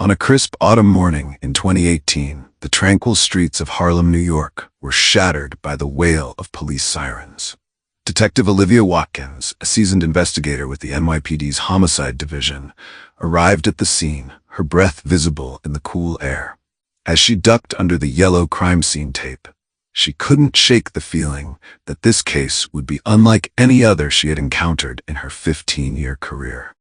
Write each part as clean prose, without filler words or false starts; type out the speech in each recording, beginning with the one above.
On a crisp autumn morning in 2018, the tranquil streets of Harlem, New York, were shattered by the wail of police sirens. Detective Olivia Watkins, a seasoned investigator with the NYPD's Homicide Division, arrived at the scene, her breath visible in the cool air. As she ducked under the yellow crime scene tape, she couldn't shake the feeling that this case would be unlike any other she had encountered in her 15-year career.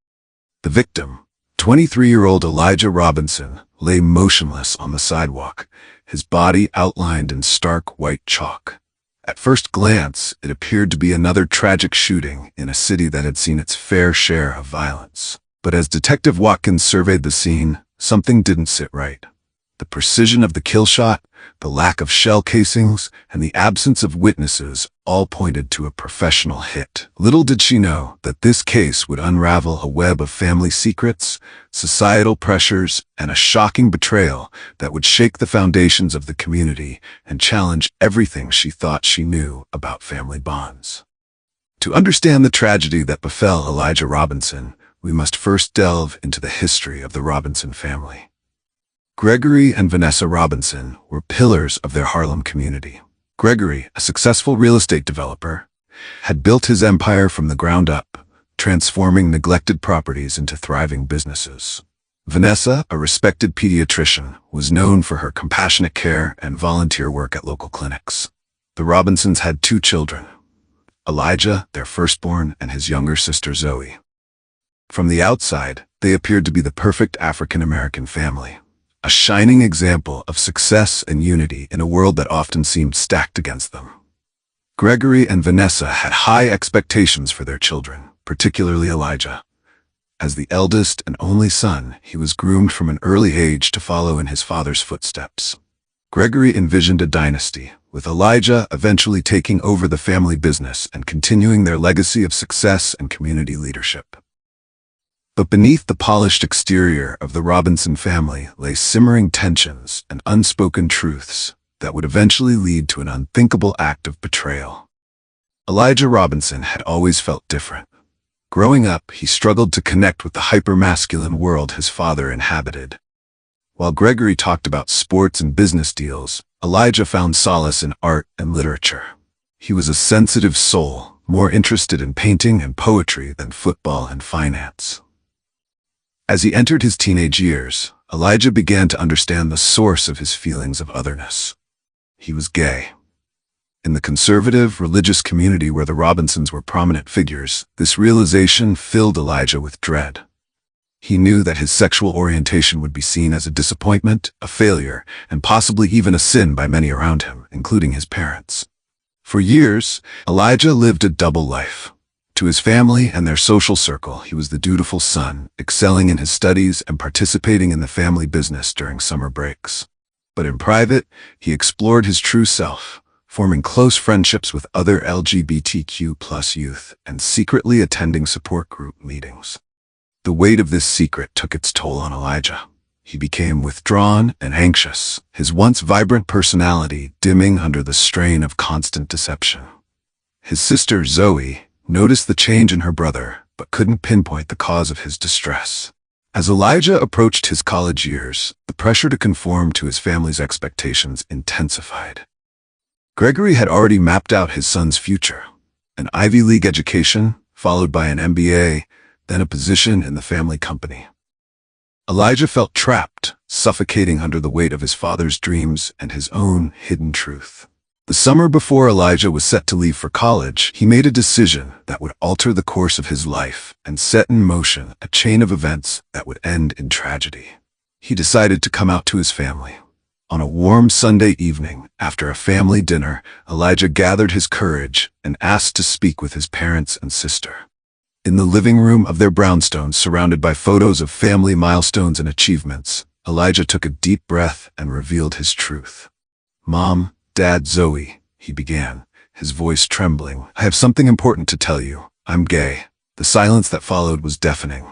The victim, 23-year-old Elijah Robinson, lay motionless on the sidewalk, his body outlined in stark white chalk. At first glance, it appeared to be another tragic shooting in a city that had seen its fair share of violence. But as Detective Watkins surveyed the scene, something didn't sit right. The precision of the kill shot, the lack of shell casings, and the absence of witnesses all pointed to a professional hit. Little did she know that this case would unravel a web of family secrets, societal pressures, and a shocking betrayal that would shake the foundations of the community and challenge everything she thought she knew about family bonds. To understand the tragedy that befell Elijah Robinson, we must first delve into the history of the Robinson family. Gregory and Vanessa Robinson were pillars of their Harlem community. Gregory, a successful real estate developer, had built his empire from the ground up, transforming neglected properties into thriving businesses. Vanessa, a respected pediatrician, was known for her compassionate care and volunteer work at local clinics. The Robinsons had two children, Elijah, their firstborn, and his younger sister Zoe. From the outside, they appeared to be the perfect African-American family, a shining example of success and unity in a world that often seemed stacked against them. Gregory and Vanessa had high expectations for their children, particularly Elijah. As the eldest and only son, he was groomed from an early age to follow in his father's footsteps. Gregory envisioned a dynasty, with Elijah eventually taking over the family business and continuing their legacy of success and community leadership. But beneath the polished exterior of the Robinson family lay simmering tensions and unspoken truths that would eventually lead to an unthinkable act of betrayal. Elijah Robinson had always felt different. Growing up, he struggled to connect with the hyper-masculine world his father inhabited. While Gregory talked about sports and business deals, Elijah found solace in art and literature. He was a sensitive soul, more interested in painting and poetry than football and finance. As he entered his teenage years, Elijah began to understand the source of his feelings of otherness. He was gay. In the conservative, religious community where the Robinsons were prominent figures, this realization filled Elijah with dread. He knew that his sexual orientation would be seen as a disappointment, a failure, and possibly even a sin by many around him, including his parents. For years, Elijah lived a double life. To his family and their social circle, he was the dutiful son, excelling in his studies and participating in the family business during summer breaks. But in private, he explored his true self, forming close friendships with other LGBTQ+ youth and secretly attending support group meetings. The weight of this secret took its toll on Elijah. He became withdrawn and anxious, his once vibrant personality dimming under the strain of constant deception. His sister, Zoe, noticed the change in her brother, but couldn't pinpoint the cause of his distress. As Elijah approached his college years, the pressure to conform to his family's expectations intensified. Gregory had already mapped out his son's future: an Ivy League education, followed by an MBA, then a position in the family company. Elijah felt trapped, suffocating under the weight of his father's dreams and his own hidden truth. The summer before Elijah was set to leave for college, he made a decision that would alter the course of his life and set in motion a chain of events that would end in tragedy. He decided to come out to his family. On a warm Sunday evening, after a family dinner, Elijah gathered his courage and asked to speak with his parents and sister. In the living room of their brownstones, surrounded by photos of family milestones and achievements, Elijah took a deep breath and revealed his truth. "Mom, Dad, Zoe," he began, his voice trembling, "I have something important to tell you. I'm gay." The silence that followed was deafening.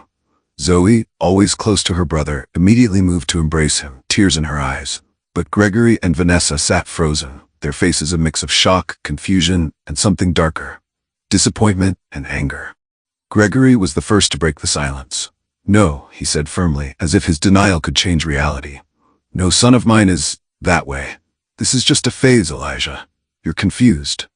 Zoe, always close to her brother, immediately moved to embrace him, tears in her eyes. But Gregory and Vanessa sat frozen, their faces a mix of shock, confusion, and something darker: disappointment and anger. Gregory was the first to break the silence. "No," he said firmly, as if his denial could change reality. "No son of mine is that way. This is just a phase, Elijah. You're confused."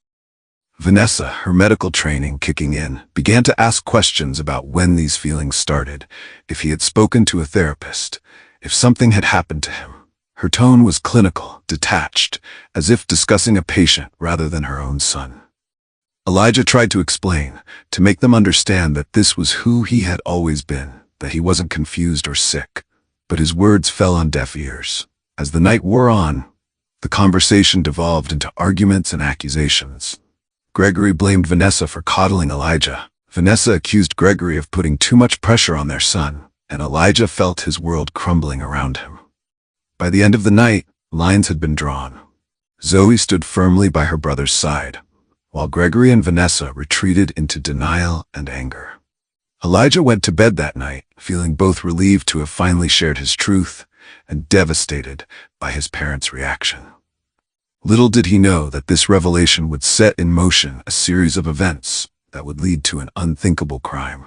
Vanessa, her medical training kicking in, began to ask questions about when these feelings started, if he had spoken to a therapist, if something had happened to him. Her tone was clinical, detached, as if discussing a patient rather than her own son. Elijah tried to explain, to make them understand that this was who he had always been, that he wasn't confused or sick, but his words fell on deaf ears. As the night wore on, the conversation devolved into arguments and accusations. Gregory blamed Vanessa for coddling Elijah. Vanessa accused Gregory of putting too much pressure on their son, and Elijah felt his world crumbling around him. By the end of the night, lines had been drawn. Zoe stood firmly by her brother's side, while Gregory and Vanessa retreated into denial and anger. Elijah went to bed that night, feeling both relieved to have finally shared his truth and devastated by his parents' reaction. Little did he know that this revelation would set in motion a series of events that would lead to an unthinkable crime.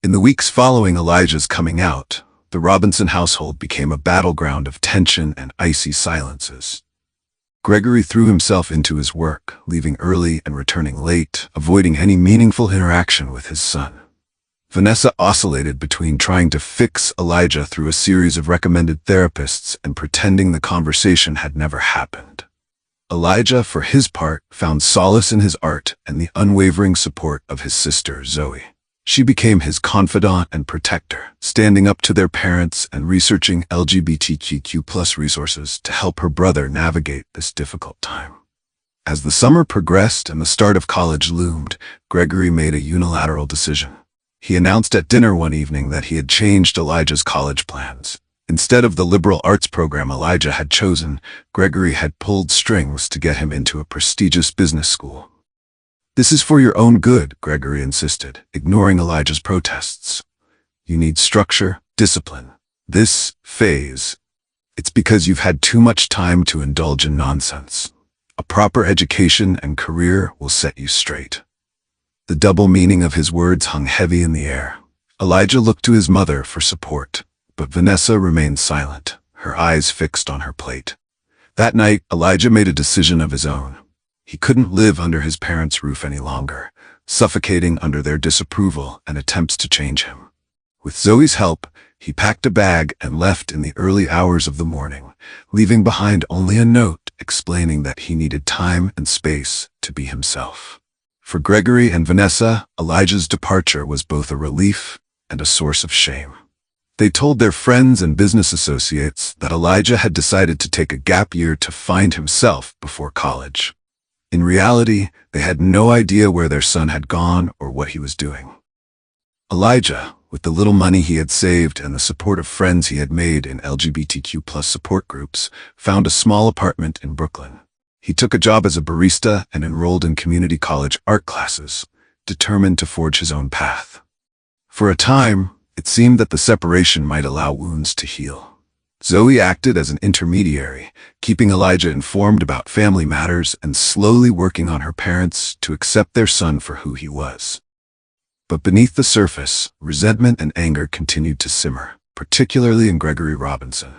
In the weeks following Elijah's coming out, the Robinson household became a battleground of tension and icy silences. Gregory threw himself into his work, leaving early and returning late, avoiding any meaningful interaction with his son. Vanessa oscillated between trying to fix Elijah through a series of recommended therapists and pretending the conversation had never happened. Elijah, for his part, found solace in his art and the unwavering support of his sister, Zoe. She became his confidant and protector, standing up to their parents and researching LGBTQ+ resources to help her brother navigate this difficult time. As the summer progressed and the start of college loomed, Gregory made a unilateral decision. He announced at dinner one evening that he had changed Elijah's college plans. Instead of the liberal arts program Elijah had chosen, Gregory had pulled strings to get him into a prestigious business school. "This is for your own good," Gregory insisted, ignoring Elijah's protests. "You need structure, discipline. This phase, it's because you've had too much time to indulge in nonsense. A proper education and career will set you straight." The double meaning of his words hung heavy in the air. Elijah looked to his mother for support, but Vanessa remained silent, her eyes fixed on her plate. That night, Elijah made a decision of his own. He couldn't live under his parents' roof any longer, suffocating under their disapproval and attempts to change him. With Zoe's help, he packed a bag and left in the early hours of the morning, leaving behind only a note explaining that he needed time and space to be himself. For Gregory and Vanessa, Elijah's departure was both a relief and a source of shame. They told their friends and business associates that Elijah had decided to take a gap year to find himself before college. In reality, they had no idea where their son had gone or what he was doing. Elijah, with the little money he had saved and the support of friends he had made in LGBTQ+ support groups, found a small apartment in Brooklyn. He took a job as a barista and enrolled in community college art classes, determined to forge his own path. For a time, it seemed that the separation might allow wounds to heal. Zoe acted as an intermediary, keeping Elijah informed about family matters and slowly working on her parents to accept their son for who he was. But beneath the surface, resentment and anger continued to simmer, particularly in Gregory Robinson.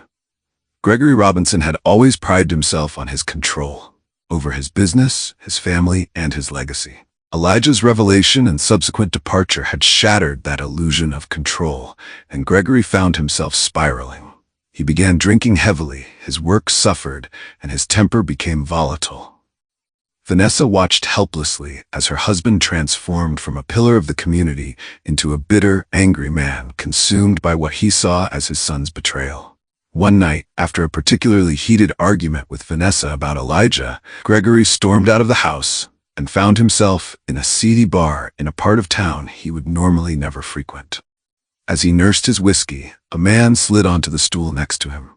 Gregory Robinson had always prided himself on his control over his business, his family, and his legacy. Elijah's revelation and subsequent departure had shattered that illusion of control, and Gregory found himself spiraling. He began drinking heavily, his work suffered, and his temper became volatile. Vanessa watched helplessly as her husband transformed from a pillar of the community into a bitter, angry man consumed by what he saw as his son's betrayal. One night, after a particularly heated argument with Vanessa about Elijah, Gregory stormed out of the house and found himself in a seedy bar in a part of town he would normally never frequent. As he nursed his whiskey, a man slid onto the stool next to him.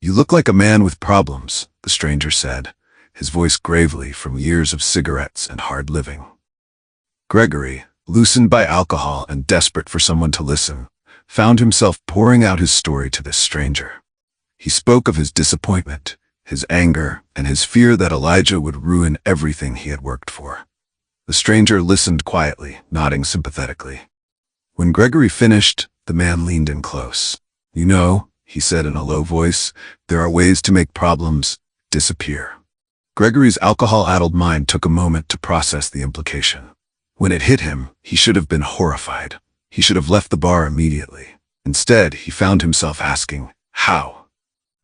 "You look like a man with problems," the stranger said, his voice gravely from years of cigarettes and hard living. Gregory, loosened by alcohol and desperate for someone to listen, found himself pouring out his story to this stranger. He spoke of his disappointment, his anger, and his fear that Elijah would ruin everything he had worked for. The stranger listened quietly, nodding sympathetically. When Gregory finished, The man leaned in close. "You know," he said in a low voice, "there are ways to make problems disappear." Gregory's alcohol-addled mind took a moment to process the implication. When it hit him, he should have been horrified. He should have left the bar immediately. Instead, he found himself asking, how?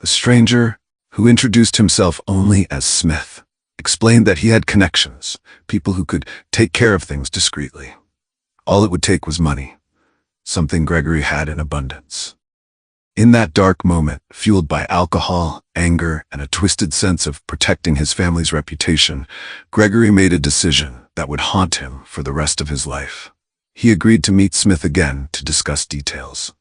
The stranger, who introduced himself only as Smith, explained that he had connections, people who could take care of things discreetly. All it would take was money, something Gregory had in abundance. In that dark moment, fueled by alcohol, anger, and a twisted sense of protecting his family's reputation, Gregory made a decision that would haunt him for the rest of his life. He agreed to meet Smith again to discuss details.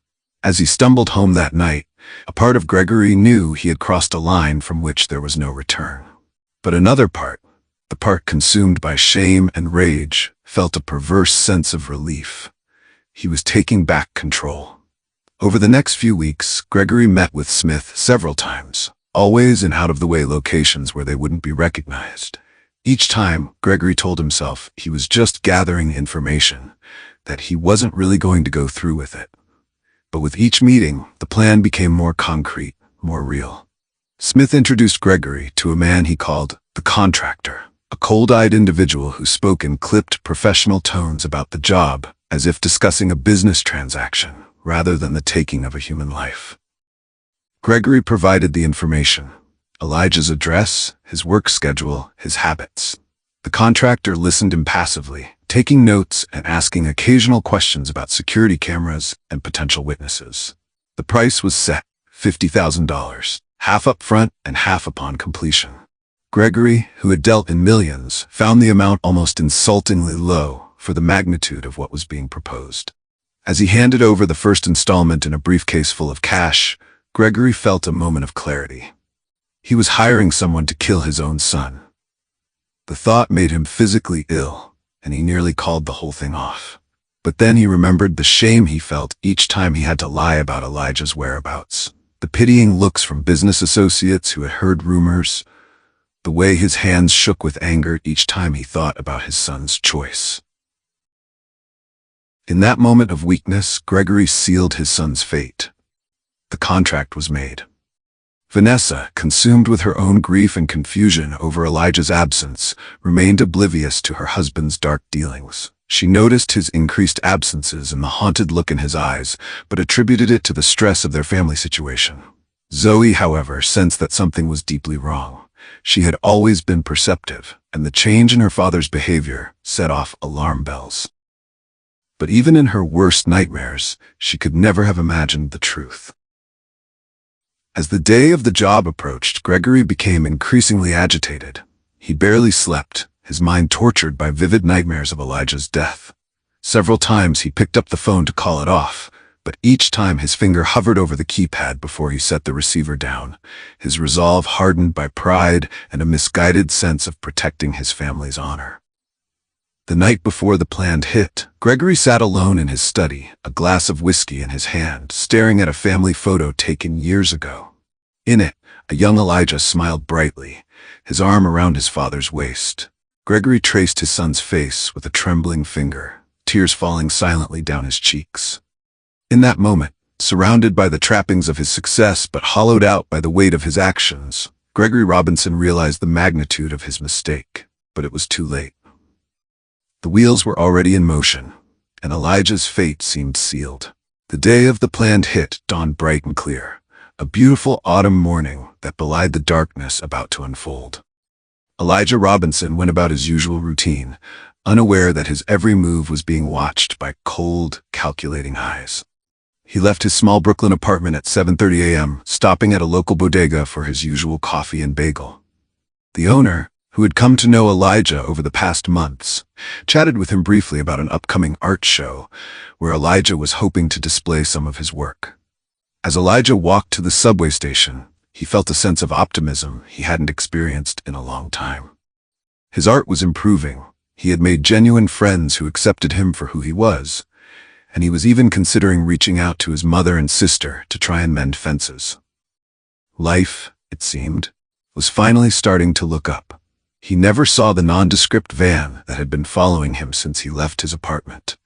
As he stumbled home that night, a part of Gregory knew he had crossed a line from which there was no return. But another part, the part consumed by shame and rage, felt a perverse sense of relief. He was taking back control. Over the next few weeks, Gregory met with Smith several times, always in out-of-the-way locations where they wouldn't be recognized. Each time, Gregory told himself he was just gathering information, that he wasn't really going to go through with it. But with each meeting, the plan became more concrete, more real. Smith introduced Gregory to a man he called the contractor, a cold-eyed individual who spoke in clipped professional tones about the job, as if discussing a business transaction, rather than the taking of a human life. Gregory provided the information: Elijah's address, his work schedule, his habits. The contractor listened impassively, taking notes and asking occasional questions about security cameras and potential witnesses. The price was set, $50,000, half up front and half upon completion. Gregory, who had dealt in millions, found the amount almost insultingly low for the magnitude of what was being proposed. As he handed over the first installment in a briefcase full of cash, Gregory felt a moment of clarity. He was hiring someone to kill his own son. The thought made him physically ill, and he nearly called the whole thing off. But then he remembered the shame he felt each time he had to lie about Elijah's whereabouts, the pitying looks from business associates who had heard rumors, the way his hands shook with anger each time he thought about his son's choice. In that moment of weakness, Gregory sealed his son's fate. The contract was made. Vanessa, consumed with her own grief and confusion over Elijah's absence, remained oblivious to her husband's dark dealings. She noticed his increased absences and the haunted look in his eyes, but attributed it to the stress of their family situation. Zoe, however, sensed that something was deeply wrong. She had always been perceptive, and the change in her father's behavior set off alarm bells. But even in her worst nightmares, she could never have imagined the truth. As the day of the job approached, Gregory became increasingly agitated. He barely slept, his mind tortured by vivid nightmares of Elijah's death. Several times he picked up the phone to call it off, but each time his finger hovered over the keypad before he set the receiver down, his resolve hardened by pride and a misguided sense of protecting his family's honor. The night before the planned hit, Gregory sat alone in his study, a glass of whiskey in his hand, staring at a family photo taken years ago. In it, a young Elijah smiled brightly, his arm around his father's waist. Gregory traced his son's face with a trembling finger, tears falling silently down his cheeks. In that moment, surrounded by the trappings of his success but hollowed out by the weight of his actions, Gregory Robinson realized the magnitude of his mistake, but it was too late. The wheels were already in motion, and Elijah's fate seemed sealed. The day of the planned hit dawned bright and clear, a beautiful autumn morning that belied the darkness about to unfold. Elijah Robinson went about his usual routine, unaware that his every move was being watched by cold, calculating eyes. He left his small Brooklyn apartment at 7:30 a.m., stopping at a local bodega for his usual coffee and bagel. The owner, who had come to know Elijah over the past months, chatted with him briefly about an upcoming art show where Elijah was hoping to display some of his work. As Elijah walked to the subway station, he felt a sense of optimism he hadn't experienced in a long time. His art was improving, he had made genuine friends who accepted him for who he was, and he was even considering reaching out to his mother and sister to try and mend fences. Life, it seemed, was finally starting to look up. He never saw the nondescript van that had been following him since he left his apartment.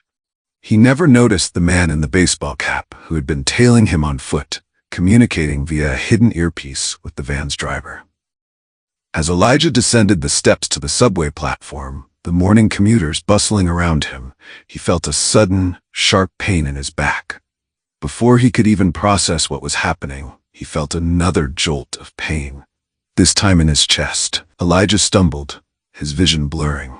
He never noticed the man in the baseball cap who had been tailing him on foot, communicating via a hidden earpiece with the van's driver. As Elijah descended the steps to the subway platform, the morning commuters bustling around him, he felt a sudden, sharp pain in his back. Before he could even process what was happening, he felt another jolt of pain. This time in his chest. Elijah stumbled, his vision blurring.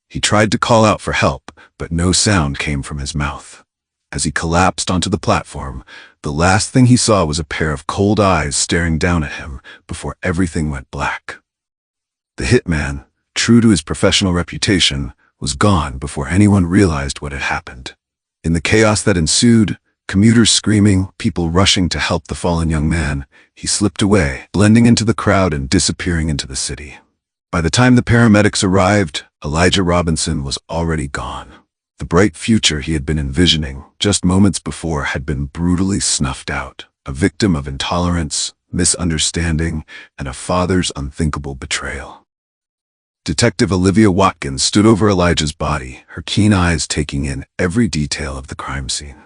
He tried to call out for help, but no sound came from his mouth. As he collapsed onto the platform, the last thing he saw was a pair of cold eyes staring down at him before everything went black. The hitman, true to his professional reputation, was gone before anyone realized what had happened. In the chaos that ensued, commuters screaming, people rushing to help the fallen young man, he slipped away, blending into the crowd and disappearing into the city. By the time the paramedics arrived, Elijah Robinson was already gone. The bright future he had been envisioning just moments before had been brutally snuffed out, a victim of intolerance, misunderstanding, and a father's unthinkable betrayal. Detective Olivia Watkins stood over Elijah's body, her keen eyes taking in every detail of the crime scene.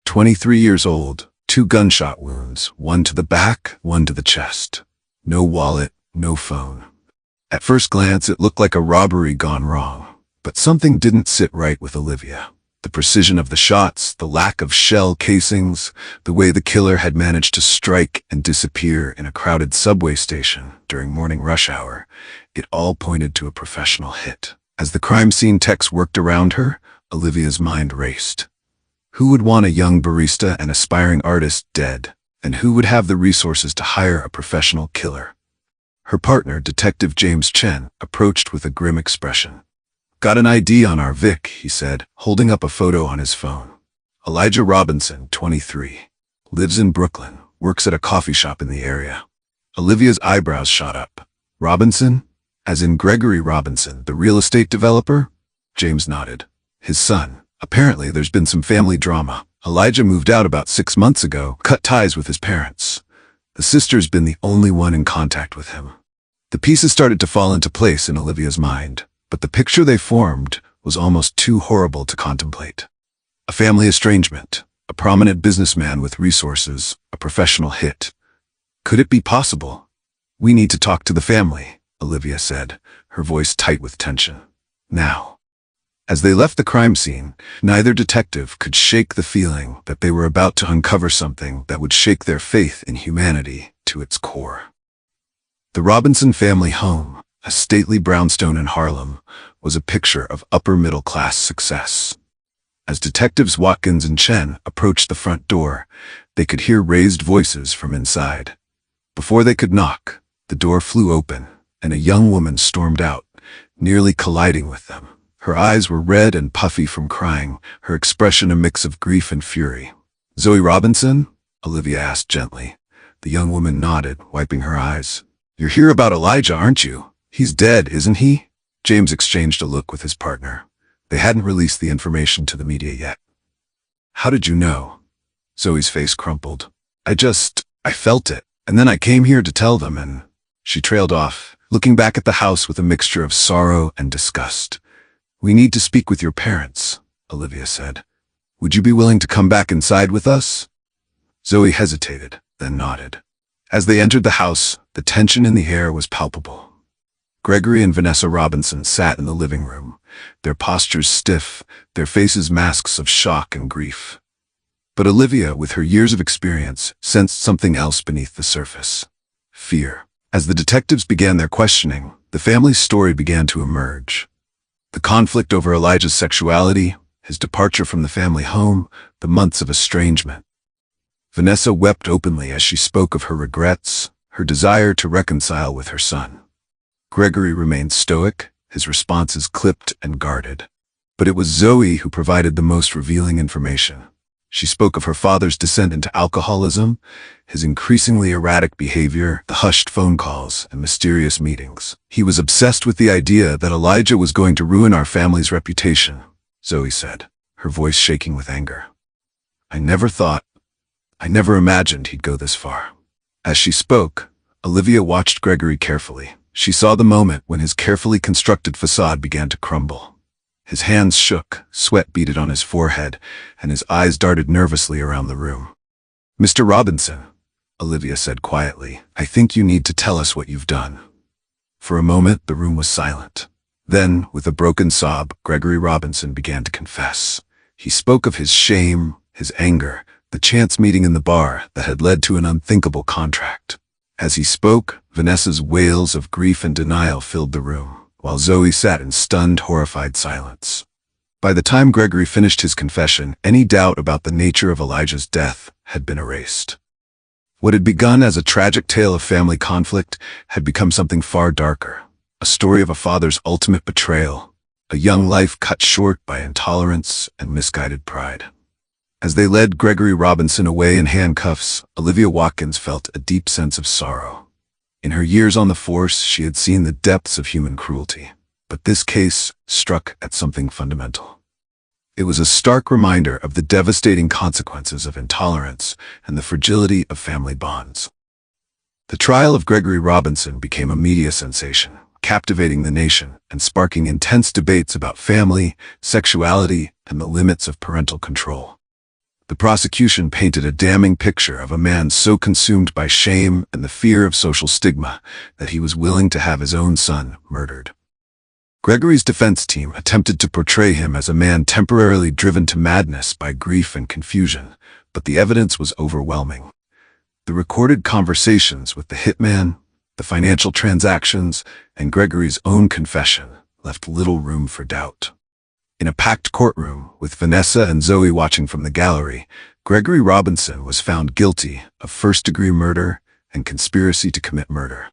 23 years old, 2 gunshot wounds, one to the back, one to the chest. No wallet, no phone. At first glance, it looked like a robbery gone wrong, but something didn't sit right with Olivia. The precision of the shots, the lack of shell casings, the way the killer had managed to strike and disappear in a crowded subway station during morning rush hour, it all pointed to a professional hit. As the crime scene techs worked around her, Olivia's mind raced. Who would want a young barista and aspiring artist dead? And who would have the resources to hire a professional killer? Her partner, Detective James Chen, approached with a grim expression. "Got an ID on our Vic," he said, holding up a photo on his phone. "Elijah Robinson, 23. Lives in Brooklyn, works at a coffee shop in the area." Olivia's eyebrows shot up. "Robinson? As in Gregory Robinson, the real estate developer?" James nodded. "His son. Apparently there's been some family drama. Elijah moved out about 6 months ago, cut ties with his parents. The sister's been the only one in contact with him." The pieces started to fall into place in Olivia's mind, but the picture they formed was almost too horrible to contemplate. A family estrangement, a prominent businessman with resources, a professional hit. Could it be possible? "We need to talk to the family," Olivia said, her voice tight with tension. "Now." As they left the crime scene, neither detective could shake the feeling that they were about to uncover something that would shake their faith in humanity to its core. The Robinson family home, a stately brownstone in Harlem, was a picture of upper-middle-class success. As detectives Watkins and Chen approached the front door, they could hear raised voices from inside. Before they could knock, the door flew open, and a young woman stormed out, nearly colliding with them. Her eyes were red and puffy from crying, her expression a mix of grief and fury. "Zoe Robinson?" Olivia asked gently. The young woman nodded, wiping her eyes. "You're here about Elijah, aren't you? He's dead, isn't he?" James exchanged a look with his partner. They hadn't released the information to the media yet. "How did you know?" Zoe's face crumpled. I felt it, and then I came here to tell them," and she trailed off, looking back at the house with a mixture of sorrow and disgust. "We need to speak with your parents," Olivia said. "Would you be willing to come back inside with us?" Zoe hesitated, then nodded. As they entered the house, the tension in the air was palpable. Gregory and Vanessa Robinson sat in the living room, their postures stiff, their faces masks of shock and grief. But Olivia, with her years of experience, sensed something else beneath the surface. Fear. As the detectives began their questioning, the family's story began to emerge. The conflict over Elijah's sexuality, his departure from the family home, the months of estrangement. Vanessa wept openly as she spoke of her regrets, her desire to reconcile with her son. Gregory remained stoic, his responses clipped and guarded. But it was Zoe who provided the most revealing information. She spoke of her father's descent into alcoholism, his increasingly erratic behavior, the hushed phone calls, and mysterious meetings. "He was obsessed with the idea that Elijah was going to ruin our family's reputation," Zoe said, her voice shaking with anger. I never imagined he'd go this far." As she spoke, Olivia watched Gregory carefully. She saw the moment when his carefully constructed facade began to crumble. His hands shook, sweat beaded on his forehead, and his eyes darted nervously around the room. "Mr. Robinson," Olivia said quietly, "I think you need to tell us what you've done." For a moment, the room was silent. Then, with a broken sob, Gregory Robinson began to confess. He spoke of his shame, his anger, the chance meeting in the bar that had led to an unthinkable contract. As he spoke, Vanessa's wails of grief and denial filled the room, while Zoe sat in stunned, horrified silence. By the time Gregory finished his confession, any doubt about the nature of Elijah's death had been erased. What had begun as a tragic tale of family conflict had become something far darker, a story of a father's ultimate betrayal, a young life cut short by intolerance and misguided pride. As they led Gregory Robinson away in handcuffs, Olivia Watkins felt a deep sense of sorrow. In her years on the force, she had seen the depths of human cruelty, but this case struck at something fundamental. It was a stark reminder of the devastating consequences of intolerance and the fragility of family bonds. The trial of Gregory Robinson became a media sensation, captivating the nation and sparking intense debates about family, sexuality, and the limits of parental control. The prosecution painted a damning picture of a man so consumed by shame and the fear of social stigma that he was willing to have his own son murdered. Gregory's defense team attempted to portray him as a man temporarily driven to madness by grief and confusion, but the evidence was overwhelming. The recorded conversations with the hitman, the financial transactions, and Gregory's own confession left little room for doubt. In a packed courtroom, with Vanessa and Zoe watching from the gallery, Gregory Robinson was found guilty of first-degree murder and conspiracy to commit murder.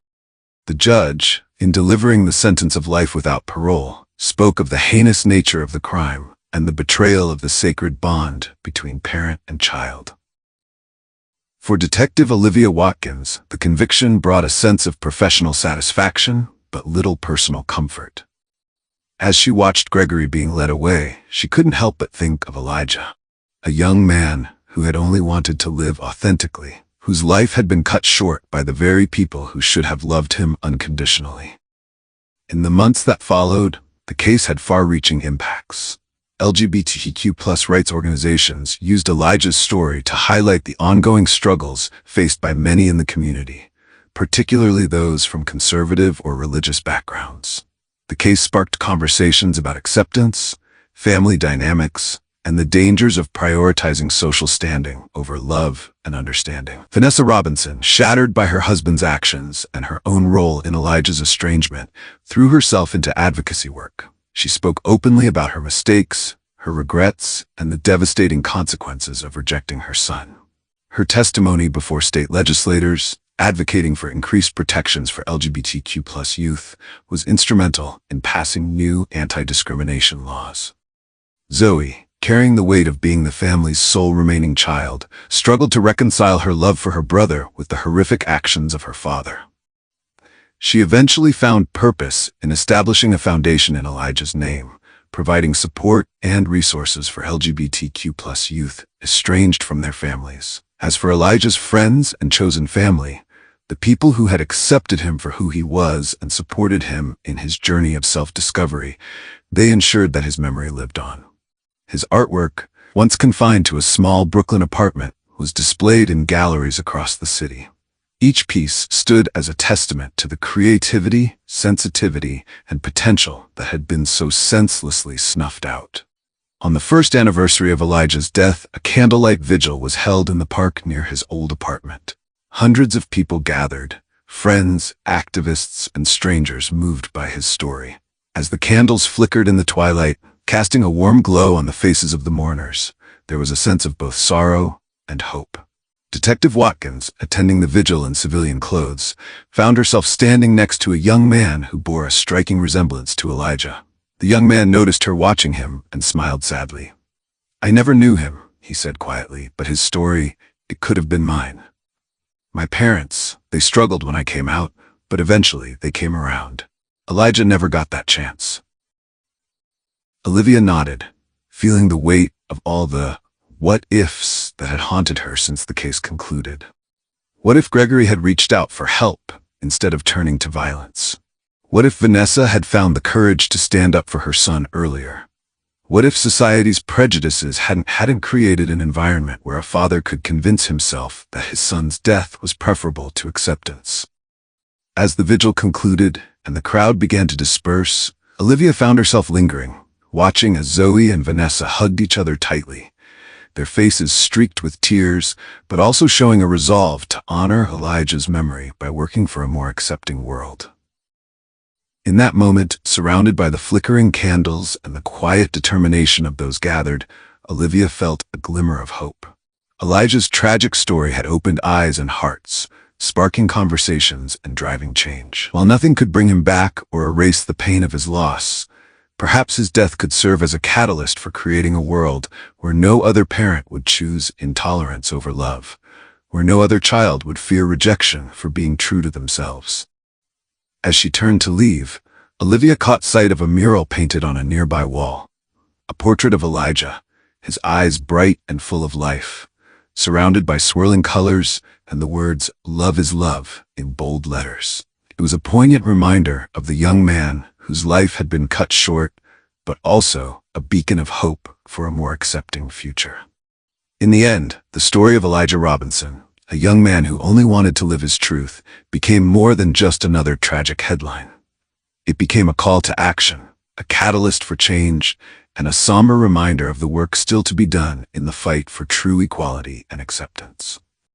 The judge, in delivering the sentence of life without parole, spoke of the heinous nature of the crime and the betrayal of the sacred bond between parent and child. For Detective Olivia Watkins, the conviction brought a sense of professional satisfaction, but little personal comfort. As she watched Gregory being led away, she couldn't help but think of Elijah, a young man who had only wanted to live authentically, whose life had been cut short by the very people who should have loved him unconditionally. In the months that followed, the case had far-reaching impacts. LGBTQ+ rights organizations used Elijah's story to highlight the ongoing struggles faced by many in the community, particularly those from conservative or religious backgrounds. The case sparked conversations about acceptance, family dynamics, and the dangers of prioritizing social standing over love and understanding. Vanessa Robinson, shattered by her husband's actions and her own role in Elijah's estrangement, threw herself into advocacy work. She spoke openly about her mistakes, her regrets, and the devastating consequences of rejecting her son. Her testimony before state legislators, advocating for increased protections for LGBTQ+ youth, was instrumental in passing new anti-discrimination laws. Zoe, carrying the weight of being the family's sole remaining child, struggled to reconcile her love for her brother with the horrific actions of her father. She eventually found purpose in establishing a foundation in Elijah's name, providing support and resources for LGBTQ+ youth estranged from their families. As for Elijah's friends and chosen family, the people who had accepted him for who he was and supported him in his journey of self-discovery, they ensured that his memory lived on. His artwork, once confined to a small Brooklyn apartment, was displayed in galleries across the city. Each piece stood as a testament to the creativity, sensitivity, and potential that had been so senselessly snuffed out. On the first anniversary of Elijah's death, a candlelight vigil was held in the park near his old apartment. Hundreds of people gathered, friends, activists, and strangers moved by his story. As the candles flickered in the twilight, casting a warm glow on the faces of the mourners, there was a sense of both sorrow and hope. Detective Watkins, attending the vigil in civilian clothes, found herself standing next to a young man who bore a striking resemblance to Elijah. The young man noticed her watching him and smiled sadly. "I never knew him," he said quietly, "but his story, it could have been mine. My parents, they struggled when I came out, but eventually they came around. Elijah never got that chance." Olivia nodded, feeling the weight of all the what-ifs that had haunted her since the case concluded. What if Gregory had reached out for help instead of turning to violence? What if Vanessa had found the courage to stand up for her son earlier? What if society's prejudices hadn't created an environment where a father could convince himself that his son's death was preferable to acceptance? As the vigil concluded and the crowd began to disperse, Olivia found herself lingering, watching as Zoe and Vanessa hugged each other tightly, their faces streaked with tears, but also showing a resolve to honor Elijah's memory by working for a more accepting world. In that moment, surrounded by the flickering candles and the quiet determination of those gathered, Olivia felt a glimmer of hope. Elijah's tragic story had opened eyes and hearts, sparking conversations and driving change. While nothing could bring him back or erase the pain of his loss, perhaps his death could serve as a catalyst for creating a world where no other parent would choose intolerance over love, where no other child would fear rejection for being true to themselves. As she turned to leave, Olivia caught sight of a mural painted on a nearby wall, a portrait of Elijah, his eyes bright and full of life, surrounded by swirling colors and the words, "Love is love," in bold letters. It was a poignant reminder of the young man whose life had been cut short, but also a beacon of hope for a more accepting future. In the end, the story of Elijah Robinson, a young man who only wanted to live his truth, became more than just another tragic headline. It became a call to action, a catalyst for change, and a somber reminder of the work still to be done in the fight for true equality and acceptance.